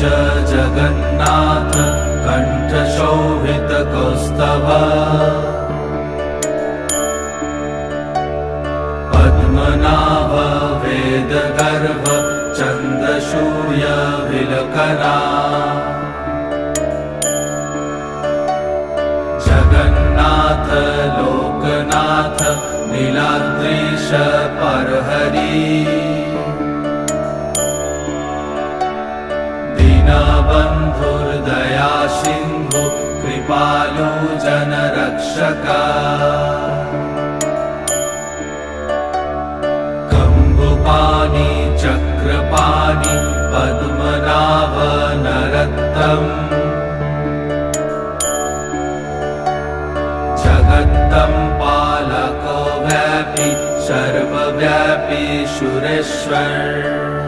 जगन्नाथ कण्ठशोभितकौस्तभ पद्मनाभ वेदगर्भ चन्द्रसूर्य विलकना जगन्नाथ लोकनाथ नीलाद्रीश परहरि दीनबन्धुर्दया सिन्धु कृपालु जनरक्षक कम्बुपाणि चक्रपाणि पद्मनाभ नरोत्तम जगत्तं पालको व्यापी सर्वव्यापी सुरेश्वर